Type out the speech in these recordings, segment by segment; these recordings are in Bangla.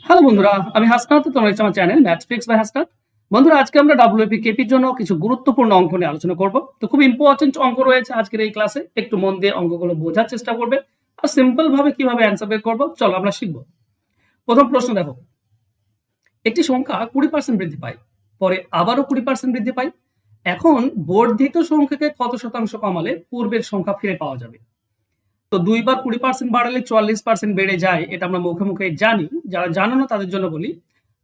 হ্যালো বন্ধুরা, আমি হাসনাত। তোমরা হচ্ছে আমার channel math tricks by Hasnat. বন্ধুরা, আজকে আমরা ডাব্লিউপি কেপির জন্য কিছু গুরুত্বপূর্ণ অঙ্ক নিয়ে আলোচনা করব। তো খুব ইম্পর্টেন্ট অঙ্ক রয়েছে আজকের এই ক্লাসে। একটু মন দিয়ে অঙ্কগুলো বোঝার চেষ্টা করবে আর সিম্পল ভাবে কিভাবে অ্যান্সার বের করবো চলো আমরা শিখবো। প্রথম প্রশ্ন দেখো, একটি সংখ্যা 20% বৃদ্ধি পায়, পরে আবারও 20% বৃদ্ধি পায়। এখন বর্ধিত সংখ্যাকে কত শতাংশ কমালে পূর্বের সংখ্যা ফিরে পাওয়া যাবে? তো দুইবার 20% বাড়ালে 44% বেড়ে যায়, এটা আমরা মুখে মুখে জানি। যারা জানো না তাদের জন্য বলি,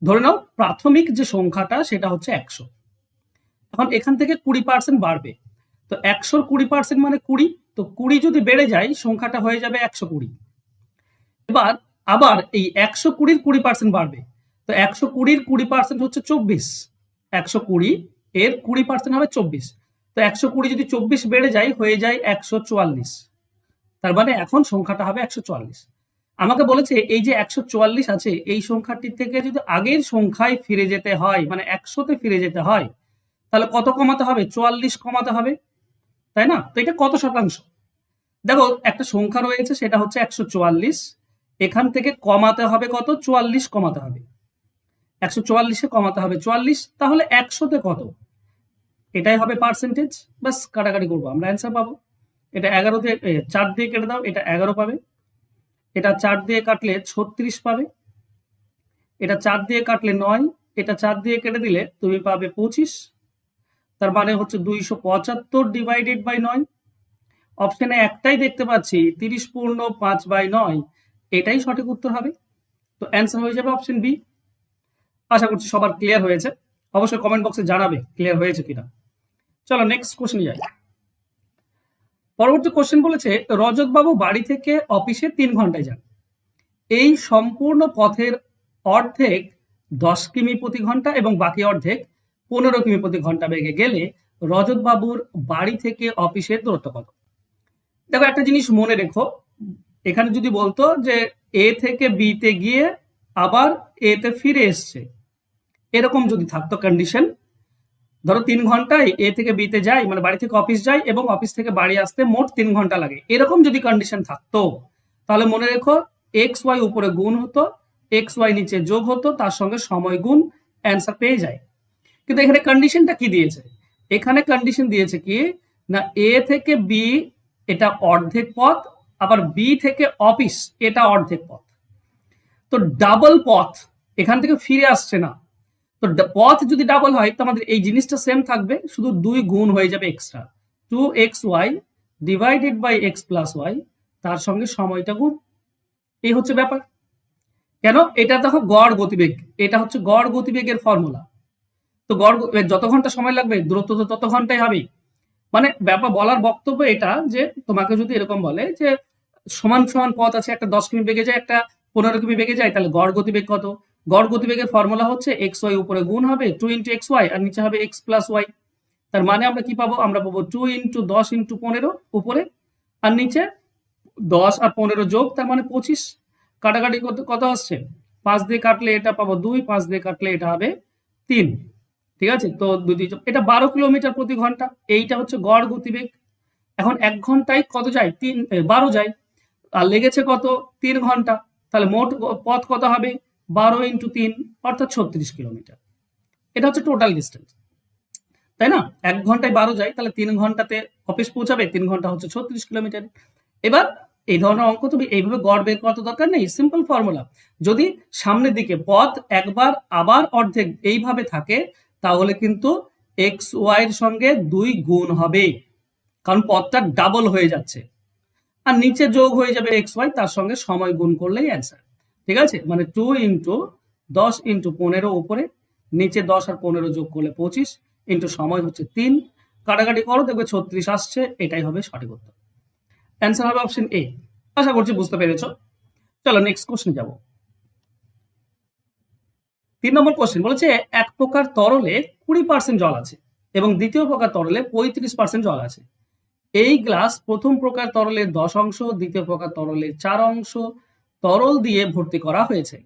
ধরে নাও প্রাথমিক যে সংখ্যাটা সেটা হচ্ছে 100। এখন এখান থেকে 20% বাড়বে, তো 100-র 20% মানে 20। তো 20 যদি বেড়ে যায় সংখ্যাটা হয়ে যাবে 120। এবার আবার এই 120-র 20% বাড়বে, তো 120-র 20% হচ্ছে 24। 120 এর 20% হবে 24। তো 120 যদি 24 বেড়ে যায় হয়ে যায় 144। তার মানে এখন সংখ্যাটা হবে 144। আমাকে বলেছে এই যে 144 আছে, এই সংখ্যাটির থেকে যদি আগের সংখ্যায় ফিরে যেতে হয়, মানে 100-তে ফিরে যেতে হয়, তাহলে কত কমাতে হবে? 44 কমাতে হবে, তাই না? তো এটা কত শতাংশ? দেখো, একটা সংখ্যা রয়েছে সেটা হচ্ছে 144, এখান থেকে কমাতে হবে কত? 44 কমাতে হবে। 144-এ কমাতে হবে 44, তাহলে 100-তে কত? এটাই হবে পার্সেন্টেজ। বাস কাটাকাটি করবো, আমরা অ্যান্সার পাবো। এটা 11 দিয়ে 4 দিয়ে কেটে দাও, এটা 11 পাবে। এটা 4 দিয়ে কাটলে 36 পাবে। এটা 4 দিয়ে কাটলে 9, এটা 4 দিয়ে কেটে দিলে তুমি পাবে 25। তার মানে হচ্ছে 275 ডিভাইডেড বাই 9। অপশনে একটাই দেখতে পাচ্ছি 30 পূর্ণ 5/9, এটাই সঠিক উত্তর হবে। তো অ্যান্সার হয়ে যাবে অপশন বি। আশা করছি সবার ক্লিয়ার হয়েছে। অবশ্যই কমেন্ট বক্সে জানাবে ক্লিয়ার হয়েছে কিনা। চলো নেক্সট কোশ্চেন যাই। পরবর্তী কোশ্চেন বলেছে, রজত বাবু বাড়ি থেকে অফিসে 3 ঘন্টায় যান। এই সম্পূর্ণ পথের অর্ধেক 10 কিমি প্রতি ঘন্টা এবং বাকি অর্ধেক 15 কিমি প্রতি ঘন্টা বেগে গেলে রজত বাবুর বাড়ি থেকে অফিসের দূরত্ব কত? দেখো, একটা জিনিস মনে রেখো, এখানে যদি বলতো যে এ থেকে বি তে গিয়ে আবার এ তে ফিরে এসছে, এরকম যদি থাকতো কন্ডিশন, ধরো 3 ঘন্টায় এ থেকে বি তে যাই, মানে বাড়ি থেকে অফিস যাই এবং অফিস থেকে বাড়ি আসতে মোট 3 ঘন্টা লাগে, এরকম যদি কন্ডিশন থাকতো, তাহলে মনে রেখো এক্স ওয়াই উপরে গুণ হতো, এক্স ওয়াই নিচে যোগ হতো, তার সঙ্গে সময় গুণ, অ্যান্সার পেয়ে যায়। কিন্তু এখানে কন্ডিশনটা কি দিয়েছে? এখানে কন্ডিশন দিয়েছে কি না, এ থেকে বি এটা অর্ধেক পথ, আবার বি থেকে অফিস এটা অর্ধেক পথ। তো ডাবল পথ, এখান থেকে ফিরে আসছে না। তো পথ যদি ডাবল হয় তো আমাদের এই জিনিসটা সেম থাকবে, শুধু 2 গুণ হয়ে যাবে extra, 2xy divided by x plus y, তার সঙ্গে সময়টা গুণ। এই হচ্ছে ব্যাপার। কেন? এটা দেখো গড় গতিবেগ, এটা হচ্ছে গড় গতিবেগের ফর্মুলা। তো গড় যত ঘন্টা সময় লাগবে দূরত্ব তো তত ঘন্টাই হবে। মানে ব্যাপার বলার বক্তব্য এটা যে তোমাকে যদি এরকম বলে যে সমান সমান পথ আছে, একটা 10 কিমি বেগে যায়, একটা 15 কিমি বেগে যায়, তাহলে গড় গতিবেগ কত? গড় গতিবেগের ফর্মুলা হচ্ছে এক্স ওয়াই উপরে গুণ হবে 2 ইন্টু এক্স ওয়াই আর নিচে হবে এক্স প্লাস ওয়াই। তার মানে আমরা কি পাবো? আমরা পাবো 2 ইন্টু 10 ইন্টু 15 উপরে, আর নিচে 10 আর 15 যোগ, তার মানে 25। কাটাকাটি কত কত আসছে? 5 দিয়ে কাটলে এটা পাবো 2, 5 দিয়ে কাটলে এটা হবে 3। ঠিক আছে, তো এটা 12 কিলোমিটার প্রতি ঘন্টা, এইটা হচ্ছে গড় গতিবেগ। এখন 1 ঘন্টায় কত যায়? 12 যায়। আর লেগেছে কত? 3 ঘন্টা। তাহলে মোট পথ কত হবে? 12 ইন্টু 3 অর্থাৎ 36 কিলোমিটার। এটা হচ্ছে টোটাল ডিস্টেন্স, তাই না? 1 ঘন্টায় 12 যায়, তাহলে 3 ঘন্টাতে অফিস পৌঁছাবে, 3 ঘন্টা হচ্ছে 36 কিলোমিটার। এবার এই ধরনের অঙ্ক তুমি এইভাবে গড় বের করার দরকার নেই, সিম্পল ফর্মুলা। যদি সামনের দিকে পথ একবার আবার অর্ধেক এইভাবে থাকে, তাহলে কিন্তু এক্স ওয়াই এর সঙ্গে 2 গুণ হবে, কারণ পথটা ডাবল হয়ে যাচ্ছে। আর নিচে যোগ হয়ে যাবে এক্স ওয়াই, তার সঙ্গে সময় গুণ করলেই অ্যান্সার। ঠিক আছে, মানে 2 ইন্টু 10 ইন্টু 15 উপরে, নিচে 10 আর 15 যোগ করলে 25 ইন্টু সময় হচ্ছে 3। কাটাকাটি করো, দেখবে 36 আসছে, এটাই হবে সঠিক উত্তর। অ্যান্সার হবে অপশন এ। আশা করছি বুঝতে পেরেছ। চলো নেক্সট কোশ্চেন যাব। 3 নম্বর কোশ্চেন বলেছে, এক প্রকার তরলে 20% জল আছে এবং দ্বিতীয় প্রকার তরলে 35% জল আছে। এই গ্লাস প্রথম প্রকার তরলের 10 অংশ, দ্বিতীয় প্রকার তরলের 4 অংশ তরল দিয়ে ভর্তি করা হয়েছে।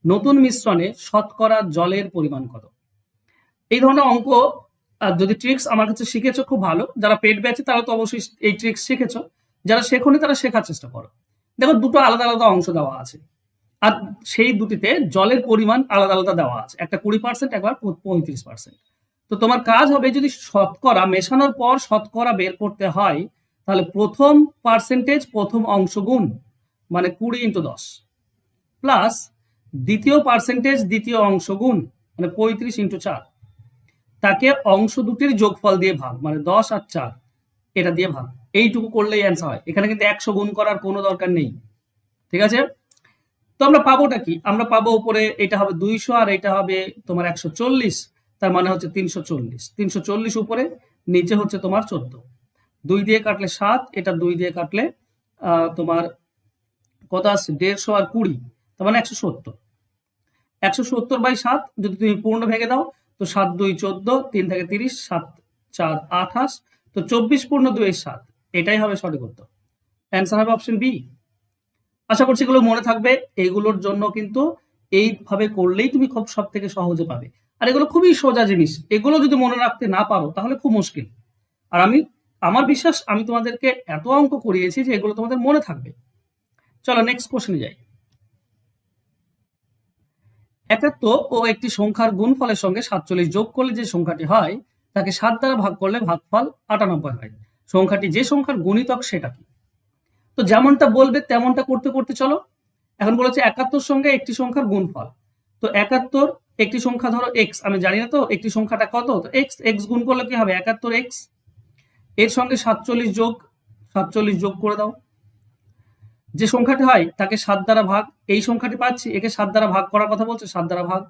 নতুন মিশ্রণে শতকরা জলের পরিমাণ কত? এই ধরনের অঙ্ক যদি ট্রিক্স আমার কাছে শিখেছো খুব ভালো, যারা পেড ব্যাচে তারা তো অবশ্যই এই ট্রিক্স শিখেছো, যারা শেখনি তারা শেখার চেষ্টা করো। দেখো, দুটো আলাদা আলাদা অংশ দেওয়া আছে। আর সেই দুটিতে জলের পরিমাণ আলাদা আলাদা দেওয়া আছে, একটা 20%, একবার 35%। তো তোমার কাজ হবে যদি শতকরা মেশানোর পর শতকরা বের করতে হয়, তাহলে প্রথম পার্সেন্টেজ প্রথম অংশ গুণ, মানে 20 × 10, প্লাস দ্বিতীয় পার্সেন্টেজ দ্বিতীয় অংশ গুণ, মানে 35 × 4, তাকে অংশ দুটির যোগফল দিয়ে ভাগ, মানে 10 আর 4 এটা দিয়ে ভাগ। এইটুকু করলেই অ্যান্সার হয়। এখানে কিন্তু 100 গুণ করার কোনো দরকার নেই, ঠিক আছে? তো আমরা পাবোটা কি? আমরা পাবো উপরে এটা হবে 200 আর এটা হবে তোমার 140, তার মানে হচ্ছে 340। 340 উপরে, নিচে হচ্ছে তোমার 14। 2 দিয়ে কাটলে 7, এটা 2 দিয়ে কাটলে তোমার কত আসছে? 150 আর 20, তার মানে 170। 170/7 যদি তুমি পূর্ণ ভেঙে দাও, তো 7 2 14, 3 থেকে 30, 7 4 28, তো 24 পূর্ণ 2 7, এটাই হবে সঠিক উত্তর। অ্যান্সার হবে অপশন বি। আশা করছি এগুলো মনে থাকবে। এগুলোর জন্য কিন্তু এইভাবে করলেই তুমি খুব সব থেকে সহজে পাবে। আর এগুলো খুবই সোজা জিনিস, এগুলো যদি মনে রাখতে না পারো তাহলে খুব মুশকিল। আর আমার বিশ্বাস আমি তোমাদেরকে এত অঙ্ক করিয়েছি যে এগুলো তোমাদের মনে থাকবে। চলো নেক্সট কোশ্চেনে যাই। 71 ও একটি সংখ্যার গুণফলের সঙ্গে 47 যোগ করলে যে সংখ্যাটি হয় তাকে 7 দ্বারা ভাগ করলে ভাগফল 98 হয়। সংখ্যাটি যে সংখ্যার গুণিতক সেটা কি? তো যেমনটা বলবে তেমনটা করতে করতে চলো। এখন বলেছে 71 সঙ্গে একটি সংখ্যার গুণফল। তো 71 একটি সংখ্যা ধরো x, আমি জানি না তো একটি সংখ্যাটা কত, তো x গুণ করলে কি হবে? 71x, এর সঙ্গে 47 যোগ করে দাও। যে সংখ্যাটি হয় তাকে 7 দ্বারা ভাগ, এই সংখ্যাটি পাচ্ছি, একে 7 দ্বারা ভাগ করার কথা বলছে, 7 দ্বারা ভাগ,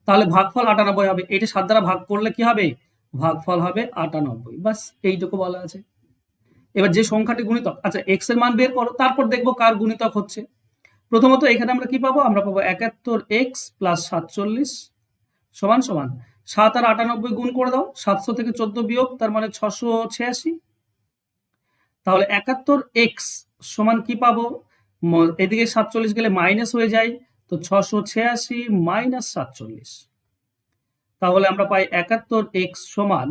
তাহলে ভাগফল 98 হবে। এটা 7 দ্বারা ভাগ করলে কি হবে? ভাগফল হবে 98। বাস এইটুকু বলা আছে। এবার যে সংখ্যাটি গুণিতক, আচ্ছা x এর মান বের করো, তারপর দেখবো কার গুণিতক হচ্ছে। প্রথমত এখানে আমরা কি পাবো? আমরা পাবো 71x + 47 সমান সমান 7 আর 98 গুণ করে দাও, 700 থেকে 14 বিয়োগ, তার মানে 686। তাহলে 71x সমান কি পাবো? এদিকে 47 গেলে মাইনাস হয়ে যায়, তো 686 - 47। তাহলে আমরা পাই 71x সমান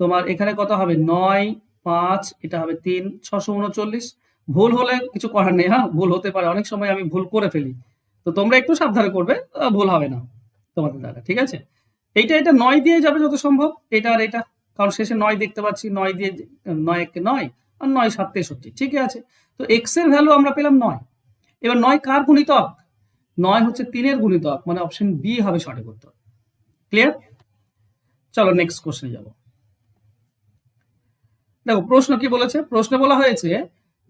তোমার এখানে কত হবে? 9 5, এটা হবে 3, 639। ভুল হলে কিছু করার নেই, হ্যাঁ ভুল হতে পারে, অনেক সময় আমি ভুল করে ফেলি, তো তোমরা একটু সাবধানে করবে, ভুল হবে না তোমাদের দ্বারা, ঠিক আছে? এটা 9 দিয়ে যাবে যত সম্ভব, এটা আর এটা, কারণ শেষে 9 দেখতে পাচ্ছি, 9 দিয়ে 9 একে 9 আর 9 7 63, ঠিকই আছে। তো x এর ভ্যালু আমরা পেলাম 9। এবার 9 কার গুণিতক? 9 হচ্ছে 3 এর গুণিতক, মানে অপশন বি হবে সঠিক উত্তর। ক্লিয়ার? চলো নেক্সট কোশ্চেনে যাব। দেখো প্রশ্ন কি বলেছে? প্রশ্নে বলা হয়েছে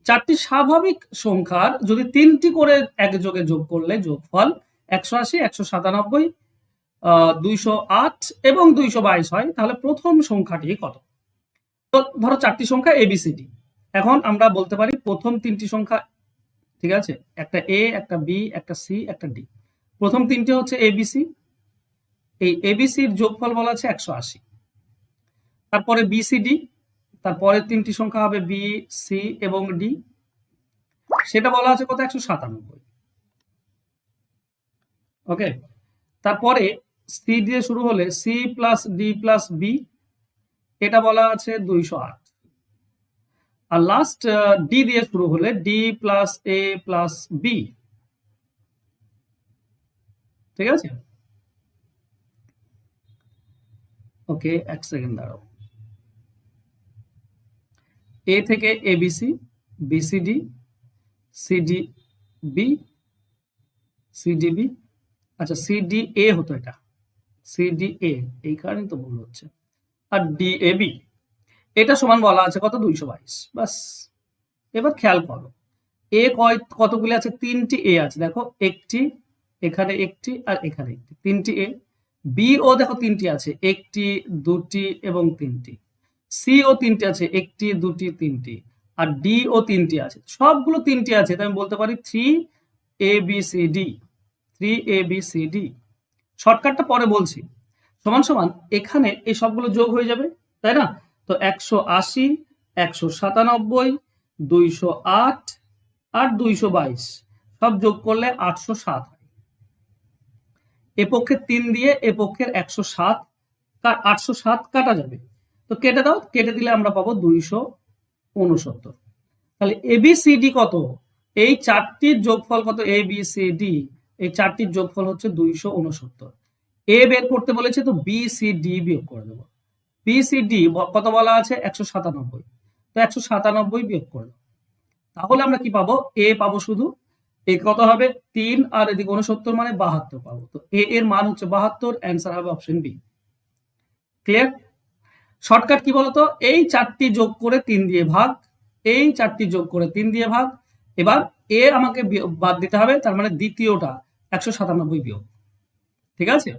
4টি স্বাভাবিক সংখ্যার যদি 3টি করে একযোগে যোগ করলে যোগফল 180, 197, 208 এবং 222 হয়, তাহলে প্রথম সংখ্যাটি কত? তো ধরো 4টি সংখ্যা ABCD। এখন আমরা বলতে পারি প্রথম 3টি সংখ্যা, ঠিক আছে, একটা A, একটা B, একটা C, একটা D। প্রথম 3টে হচ্ছে ABC, এই ABCর যোগফল বলা আছে 180। তারপরে BCD, তারপরের 3টি সংখ্যা হবে B, C এবং D, সেটা বলা আছে কত? 197। ওকে, তারপরে C দিয়ে শুরু হলে C + D + B, এটা বলা আছে 208। আর লাস্ট D দিয়ে শুরু হলে D + A + B, ঠিক আছে? ওকে, এক সেকেন্ড দাঁড়াও। A থেকে ABC, BCD, CDB, CDB, আচ্ছা CDA হতো, এটা CDA, এই কারণে তো ভুল হচ্ছে। আর DAB, এটা সমান বলা আছে কত? 222। বাস, এবার খেয়াল করো এ কতগুলি আছে? 3টি এ আছে, দেখো একটি, এখানে একটি আর এখানে একটি, 3টি এ। বি ও দেখো 3টি আছে, একটি, দুটি এবং 3টি। সি ও 3টি আছে, একটি, দুটি, 3টি। আর ডি ও 3টি আছে, সবগুলো 3টি আছে, তাই আমি বলতে পারি 3ABCD, 3ABCD। শর্টকাটটা পরে বলছি। সমান সমান এখানে এই সবগুলো যোগ হয়ে যাবে, তাই না? তো 180, 197, 208 আর 222 সব যোগ করলে 807 হয়। এ পক্ষের 3 দিয়ে এ পক্ষের 807 কাটা যাবে, তো কেটে দাও, কেটে দিলে আমরা পাবো 269। তাহলে ABCD কত? এই চারটির যোগফল কত, এ বি সি ডি, এই চারটির যোগফল হচ্ছে 269। এ বের করতে বলেছে, তো বি সি ডি বিয়োগ করে দেবো। বি সি ডি কত বলা আছে, 197, তো 197 বিয়োগ করে দেবো। তাহলে আমরা কি পাবো, এ পাবো শুধু, এ কত হবে 3 আর এদিকে 69 মানে 72 পাবো। তো এ এর মান হচ্ছে 72, অ্যান্সার হবে option B. Clear? Shortcut key বলতো, এই চারটি যোগ করে 3 দিয়ে ভাগ, এই চারটি যোগ করে 3 দিয়ে ভাগ। এবার এ আমাকে বাদ দিতে হবে, তার মানে দ্বিতীয়টা 197 বিয়োগ। ঠিক আছে,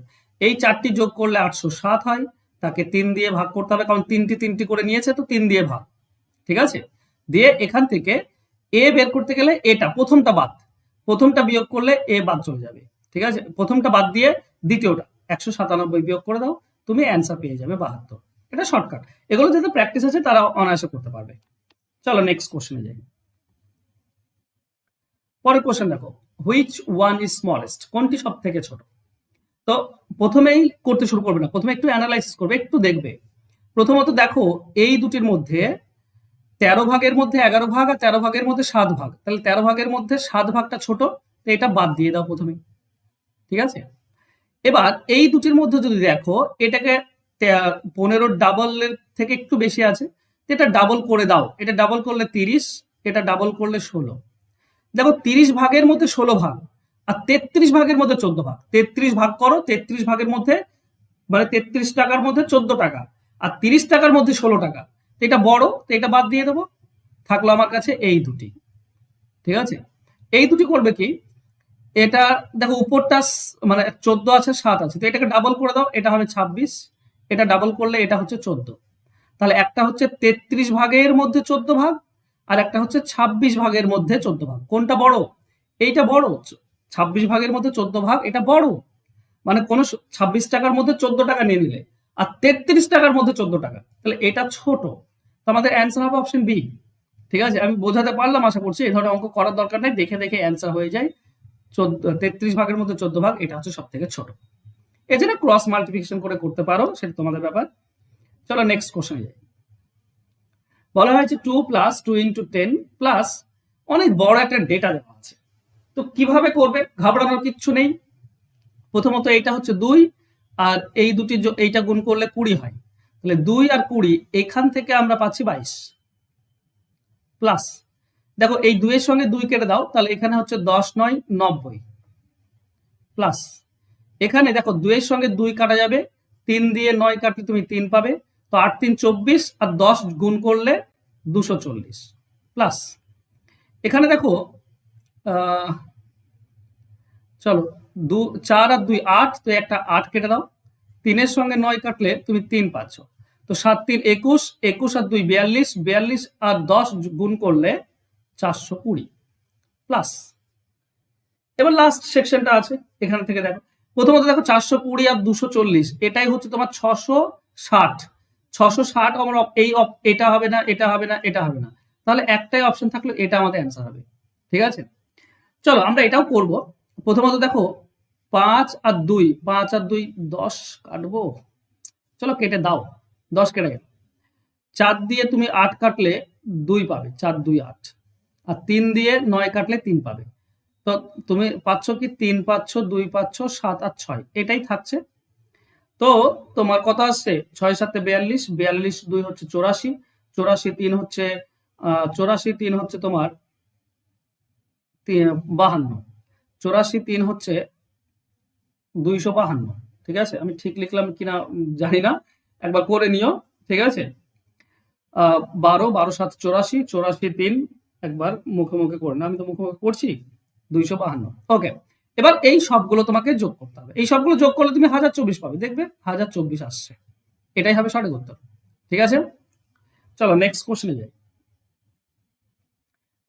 এই চারটি যোগ করলে 807 হয়, তাকে 3 দিয়ে ভাগ করতে হবে, কারণ তিনটি করে নিয়েছে, তো 3 দিয়ে ভাগ। ঠিক আছে, দিয়ে এখান থেকে এ বের করতে গেলে এটা প্রথমটা বিয়োগ করলে এ বাদ চলে যাবে। ঠিক আছে, প্রথমটা বাদ দিয়ে দ্বিতীয়টা 197 বিয়োগ করে দাও, তুমি অ্যান্সার পেয়ে যাবে 72। এটা শর্টকাট, এগুলো যাদের প্র্যাকটিস আছে তারা অনায়াসে করতে পারবে। চলো নেক্সট কোশ্চেনে যাই। পরের কোশ্চেন দেখো, হুইচ ওয়ান ইজ স্মলেস্ট, কোনটি সব থেকে ছোট। তো প্রথমেই করতে শুরু করবে না, প্রথমে একটু অ্যানালাইসিস করবে, একটু দেখবে। প্রথমত দেখো এই দুটির মধ্যে 13 ভাগের মধ্যে 11 ভাগ আর 13 ভাগের মধ্যে 7 ভাগ, তাহলে 13 ভাগের মধ্যে 7 ভাগটা ছোট, তো এটা বাদ দিয়ে দাও প্রথমে। ঠিক আছে, এবার এই দুটির মধ্যে যদি দেখো এটাকে 15 ডাবলের থেকে একটু বেশি আছে, এটা ডাবল করে দাও, এটা ডাবল করলে 30, এটা ডাবল করলে 16। দেখো 30 ভাগের মধ্যে 16 ভাগ আর 33 ভাগের মধ্যে 14 ভাগ, 33 ভাগ করো, 33 ভাগের মধ্যে মানে 33 টাকার মধ্যে 14 টাকা আর 30 টাকার মধ্যে 16 টাকা, তো এটা বড়, তো এটা বাদ দিয়ে দেবো। থাকলো আমার কাছে এই দুটি। ঠিক আছে, এই দুটি করবে কি, এটা দেখো উপরটা মানে 14 আছে 7 আছে, তো এটাকে ডাবল করে দাও, এটা হবে 26, এটা ডাবল করলে এটা হচ্ছে 14। তাহলে একটা হচ্ছে 33 ভাগের মধ্যে 14 ভাগ আর একটা হচ্ছে 26 ভাগের মধ্যে 14 ভাগ, কোনটা বড়, এইটা বড়। 26 ভাগের মধ্যে 14 ভাগ এটা বড়, মানে কোন 26 টাকার মধ্যে 14 টাকা নিয়ে নিলে আর 33 টাকার মধ্যে 14 টাকা, তাহলে এটা ছোট, তো আমাদের অ্যান্সার হবে অপশন বি। ঠিক আছে, আমি বোঝাতে পারলাম আশা করছি, এই ধরনের অঙ্ক করার দরকার নেই, দেখে দেখে অ্যান্সার হয়ে যায়। 33 ভাগের মধ্যে 14 ভাগ, এটা হচ্ছে সব থেকে ছোট। এছাড়া ক্রস মাল্টিপ্লিকেশন করে করতে পারো, সেটা তোমাদের ব্যাপার। চলো নেক্সট কোশ্চেনে যাই। বলা হয়েছে 2 + 2 × 10 প্লাস অনেক বড় একটা ডেটা দেওয়া আছে, তো কিভাবে করবে, ঘাবড়ানোর কিচ্ছু নেই। প্রথমত এটা হচ্ছে 2 আর এই দুটি এইটা গুণ করলে 20 হয়, তাহলে 2 আর 20 এখান থেকে আমরা পাচ্ছি 22 প্লাস, দেখো এই 2 এর সঙ্গে 2 কেটে দাও, তাহলে এখানে হচ্ছে 10 × 9 = 90 প্লাস এখানে দেখো 2 এর সঙ্গে 2 কাটা যাবে, 3 দিয়ে 9 কাটলে তুমি 3 পাবে, তো 8 × 3 = 24 আর 10 গুণ করলে 240 প্লাস এখানে দেখো চলো 4 আর 2 8, তো একটা 8 কেটে দাও, 3 এর সঙ্গে 9 কাটলে তুমি 3 পাচ্ছ, তো 7 × 3 = 21, 21 আর 2 = 42, 42 আর 10 গুণ করলে 420 প্লাস। এবার লাস্ট সেকশনটা আছে, এখান থেকে দেখো প্রথমত দেখো 420 আর 240 এটাই হচ্ছে তোমার 660, 660 আমরা এটা হবে না, এটা হবে না, এটা হবে না, তাহলে একটাই অপশন থাকলো, এটা আমাদের অ্যান্সার হবে। ঠিক আছে, চলো আমরা এটাও করব। প্রথমত দেখো 5 আর 2, 5 আর 2 10 কাটবো, চলো কেটে দাও, 10 কেটে গেল। 4 দিয়ে তুমি 8 কাটলে 2 পাবে, 4 2 8, আর 3 দিয়ে 9 কাটলে 3 পাবে, তো তুমি পাচ্ছ কি 3 পাচ্ছ, 2 পাচ্ছ, 7 আর 6 এটাই থাকছে। তো তোমার কত আসছে, 6 7 42, 42 2 হচ্ছে 84, 84 3 হচ্ছে 84 3 হচ্ছে তোমার 52, 84 3 হচ্ছে 252। ঠিক আছে, আমি ঠিক লিখলাম কিনা জানি না, একবার করে নিও। ঠিক আছে, 12 12 7 84, 84 3 একবার মুখে মুখে করে না, আমি তো মুখে মুখে করছি, 252। ওকে, এবার এই সবগুলো তোমাকে যোগ করতে হবে, এই সবগুলো যোগ করলে তুমি 1024 পাবে, দেখবে 1024 আসছে, এটাই হবে সঠিক উত্তর। ঠিক আছে, চলো নেক্সট কোশ্চেনে যাই।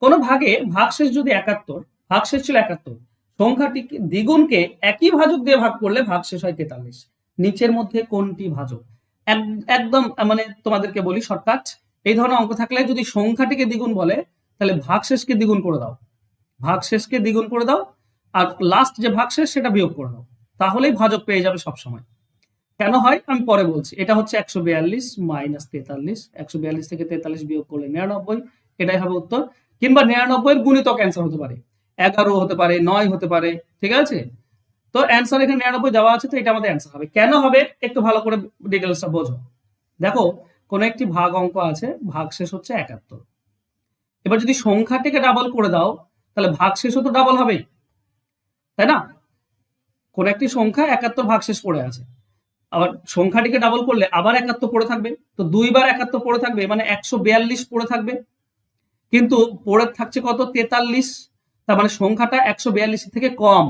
কোন ভাগে ভাগশেষ যদি 71, ভাগশেষ ছিল 71, সংখ্যাটিকে দ্বিগুণকে একই ভাজক দিয়ে ভাগ করলে ভাগশেষ হয় 43, নিচের মধ্যে কোনটি ভাজক। একদম মানে তোমাদেরকে বলি শর্টকাট, এই ধরনের অঙ্ক থাকলে যদি সংখ্যাটিকে দ্বিগুণ বলে তাহলে ভাগশেষকে দ্বিগুণ করে দাও, ভাগশেষকে দ্বিগুণ করে দাও আর লাস্ট যে ভাগশেষ সেটা বিয়োগ করে দাও, তাহলেই ভাজক পেয়ে যাবে সবসময়। কেন হয় আমি পরে বলছি। এটা হচ্ছে 142 - 43, 142 থেকে 43 বিয়োগ করলে 99, এটাই হবে উত্তর। কিংবা 99 এর গুণিতক অ্যান্সার হতে পারে, 11 হতে পারে, 9 হতে পারে, ঠিক আছে। তো অ্যান্সার এখানে 99 দেওয়া আছে, তো এটা আমাদের অ্যান্সার হবে। কেন হবে একটু ভালো করে ডিটেলসটা বোঝো। দেখো কোন একটি ভাগ অঙ্ক আছে, ভাগ শেষ হচ্ছে 71। এবার যদি সংখ্যাটিকে ডাবল করে দাও তাহলে ভাগ শেষও তো ডাবল হবে, তাই না? কোন একটি সংখ্যা 71 ভাগ শেষ পড়ে আছে, আবার সংখ্যাটিকে ডাবল করলে আবার 71 পড়ে থাকবে, তো দুইবার 71 পড়ে থাকবে, মানে 142 পড়ে থাকবে। কিন্তু পড়ে থাকছে কত? 43। তার মানে সংখ্যাটা 142 থেকে কম,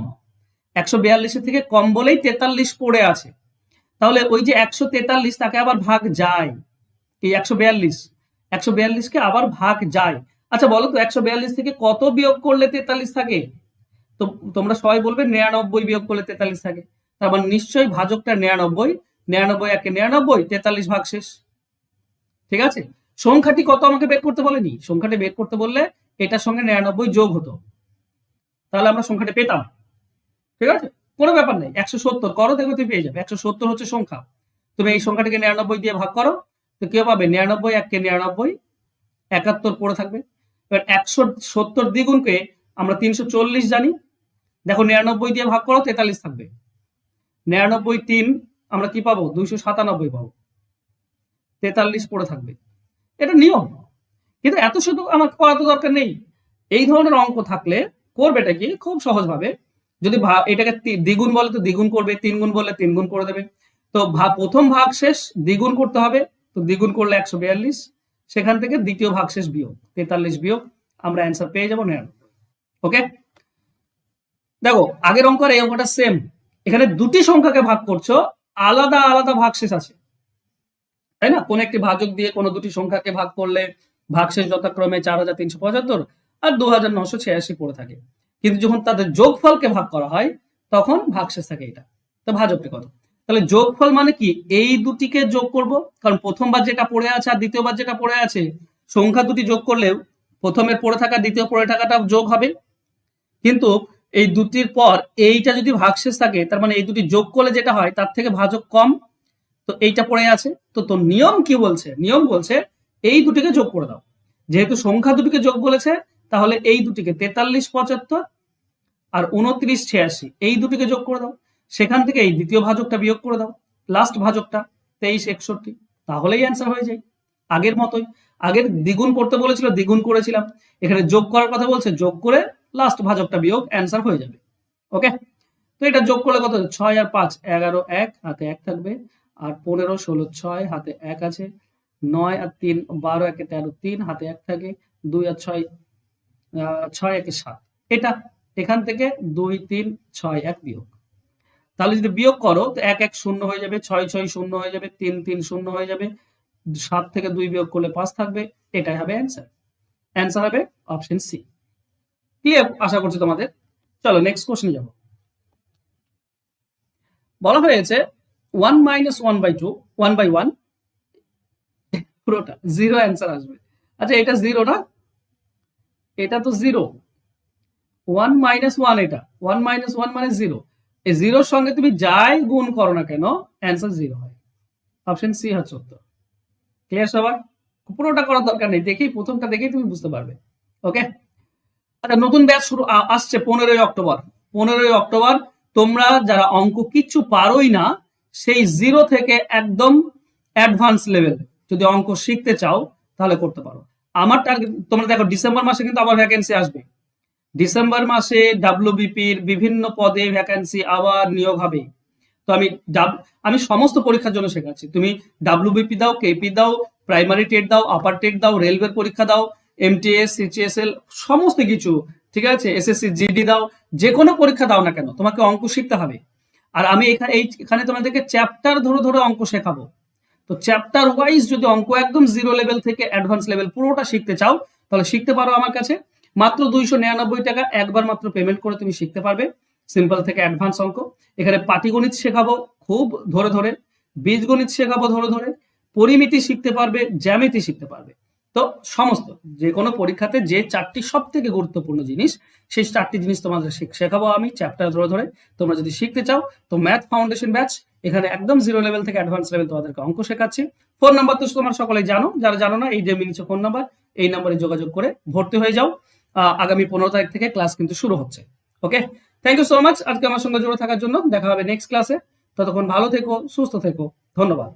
142 থেকে কম বলেই 43 পড়ে আছে। তাহলে ওই যে 143 তাকে আবার ভাগ যায়, এই 142 কে আবার ভাগ যায়। আচ্ছা বলো তো 142 থেকে কত বিয়োগ করলে 43 থাকে? তো তোমরা সবাই বলবে 99 বিয়োগ করলে 43 থাকে। তার মানে নিশ্চয়ই ভাজকটা 99, 99 একে 99, 43 ভাগ শেষ, ঠিক আছে। সংখ্যাটি কত আমাকে বের করতে বলেনি, সংখ্যাটি বের করতে বললে এটার সঙ্গে 99 যোগ হতো, তাহলে আমরা সংখ্যাটি পেতাম, ঠিক আছে। কোনো ব্যাপার নেই, 170 করো, দেখো তুমি পেয়ে যাবে। 170 হচ্ছে সংখ্যা, তুমি এই সংখ্যাটিকে 99 দিয়ে ভাগ করো, তো কেউ পাবে 99 একে 99, 71 পড়ে থাকবে। এবার 170 দ্বিগুণকে আমরা 340 জানি, দেখো 99 দিয়ে ভাগ করো, 43 থাকবে। 99 3 আমরা কি পাবো? 297 পাবো, 43 পড়ে থাকবে। এটা নিয়ম, কিন্তু এত শুধু আমার করা তো দরকার নেই। এই ধরনের অঙ্ক থাকলে করবেটা কি, খুব সহজভাবে যদি এটাকে দ্বিগুণ বলে তো দ্বিগুণ করবে, 3 গুণ বলে 3 গুণ করে দেবে। তো প্রথম ভাগ শেষ দ্বিগুণ করতে হবে, তো দ্বিগুণ করলে 142, সেখান থেকে দ্বিতীয় ভাগ শেষ বিয়োগ 43 বিয়োগ, আমরা অ্যান্সার পেয়ে যাবো 99। ওকে, দেখো আগের অঙ্ক আর এই অঙ্কটা সেম, এখানে দুটি সংখ্যাকে ভাগ করছো, আলাদা আলাদা ভাগশেষ আছে, তাই না? কোন একটি ভাজক দিয়ে কোনো দুটি সংখ্যাকে ভাগ করলে ভাগশেষ যথাক্রমে 4375 আর 2986 পড়ে থাকে, কিন্তু যখন তাদের যোগফলকে ভাগ করা হয় তখন ভাগশেষ থাকে এটা। তো ভাজকটি কত? তাহলে যোগফল মানে কি, এই দুটিকে যোগ করব, কারণ প্রথমবার যেটা পড়ে আছে আর দ্বিতীয়বার যেটা পড়ে আছে, সংখ্যা দুটি যোগ করলে প্রথমের পড়ে থাকা দ্বিতীয় পড়ে থাকাটা যোগ হবে, কিন্তু এই দুটির পর এইটা যদি ভাগশেষ থাকে তার মানে এই দুটি যোগ করলে যেটা হয় তার থেকে ভাজক কম, তো এইটা পড়ে আছে। তো তোর নিয়ম কি বলছে? নিয়ম বলছে এই দুটিকে যোগ করে দাও, যেহেতু সংখ্যা দুটিকে যোগ বলেছে তাহলে এই দুটিকে 43 75 আর 29 86 এই দুটিকে যোগ করে দাও, সেখান থেকে এই দ্বিতীয় ভাজকটা বিয়োগ করে দাও, লাস্ট ভাজকটা 23 61, তাহলেই অ্যান্সার হয়ে যায়। আগের মতোই, আগের দ্বিগুণ করতে বলেছিল দ্বিগুণ করেছিলাম, এখানে যোগ করার কথা বলছে, যোগ করে লাস্ট ভাজকটা বিয়োগ, অ্যান্সার হয়ে যাবে। ওকে, তো এটা যোগ করলে কত? 6 আর 5 11, 1 হাতে 1 থাকবে, আর 15 16 6 হাতে 1 আছে, 9 আর 3 12 একে 13 3 হাতে 1 থাকে, 2 আর 6 6 একে 7, এটা এখান থেকে 2 3 6 1 বিয়োগ, তাহলে যদি বিয়োগ করো তো 1 1 0 হয়ে যাবে, 6 6 0 হয়ে যাবে, 3 3 0 হয়ে যাবে, 7 থেকে 2 বিয়োগ করলে 5 থাকবে, এটাই হবে অ্যান্সার। অ্যান্সার হবে অপশন সি। ক্লিয়ার আশা করছি তোমাদের। চলো নেক্সট কোশ্চেনে যাব। বলা হয়েছে 1 - 1/2 1/1 পুরোটা জিরো অ্যান্সার আসবে। আচ্ছা এটা জিরো না, এটা তো জিরো, 1 - 1 এটা, 1 - 1 মানে জিরো, এই জিরোর সঙ্গে তুমি যাই গুণ করো না কেন অ্যান্সার জিরো হয়। অপশন সি হচ্ছে উত্তর। ক্লিয়ার সবার? পুরোটা করার দরকার নেই, দেখেই প্রথমটা দেখেই তুমি বুঝতে পারবে। ওকে, আচ্ছা নতুন ব্যাচ শুরু আসছে 15ই অক্টোবর। 15ই অক্টোবর তোমরা যারা অঙ্ক কিচ্ছু পারোই না, সেই জিরো থেকে একদম অ্যাডভান্স লেভেল যদি অঙ্ক শিখতে চাও তাহলে করতে পারো। আমার টার্গেট, তোমরা দেখো ডিসেম্বর মাসে কিন্তু আবার ভ্যাকেন্সি আসবে, ডিসেম্বর মাসে ডাব্লিউবিপির বিভিন্ন পদে ভ্যাকেন্সি আবার নিয়োগ হবে। তো আমি সমস্ত পরীক্ষার জন্য শেখাচ্ছি, তুমি ডাব্লিউবিপি দাও, কেপি দাও, প্রাইমারি টেট দাও, আপার টেট দাও, রেলওয়ের পরীক্ষা দাও, এমটিএস সিচিএসএল সমস্ত কিছু, ঠিক আছে, এসএসসি জিডি দাও, যে কোনো পরীক্ষা দাও না কেন তোমাকে অঙ্ক শিখতে হবে। আর আমি এখানে তোমাদেরকে চ্যাপ্টার ধরে ধরে অঙ্ক শেখাবো। তো চ্যাপ্টার ওয়াইজ যদি অঙ্ক একদম জিরো লেভেল থেকে অ্যাডভান্স লেভেল পুরোটা শিখতে চাও তাহলে শিখতে পারো আমার কাছে। মাত্র 299 টাকা একবার মাত্র পেমেন্ট করে তুমি শিখতে পারবে সিম্পল থেকে অ্যাডভান্স অঙ্ক। এখানে পাটিগণিত শেখাবো খুব ধরে ধরে, বীজগণিত শেখাবো ধরে ধরে, পরিমিতি শিখতে পারবে, জ্যামিতি শিখতে পারবে। তো সমস্ত যে কোনো পরীক্ষাতে যে 4টি সব থেকে গুরুত্বপূর্ণ জিনিস, সেই 4টি জিনিস তোমাদের শেখাবো আমি চ্যাপ্টার ধরে ধরে। তোমরা যদি শিখতে চাও তো ম্যাথ ফাউন্ডেশন ব্যাচ, এখানে একদম জিরো লেভেল থেকে অ্যাডভান্স লেভেল তোমাদেরকে অঙ্ক শেখাচ্ছি। ফোন নাম্বার তো তোমরা সকলেই জানো, যারা জানো না এই যে নিচে ফোন নাম্বার, এই নম্বরে যোগাযোগ করে ভর্তি হয়ে যাও। আগামী 15 তারিখ থেকে ক্লাস কিন্তু শুরু হচ্ছে। ওকে, থ্যাংক ইউ সো মাচ আজকে আমার সঙ্গে জুড়ে থাকার জন্য। দেখা হবে নেক্সট ক্লাসে। ততক্ষণ ভালো থেকো, সুস্থ থেকো। ধন্যবাদ।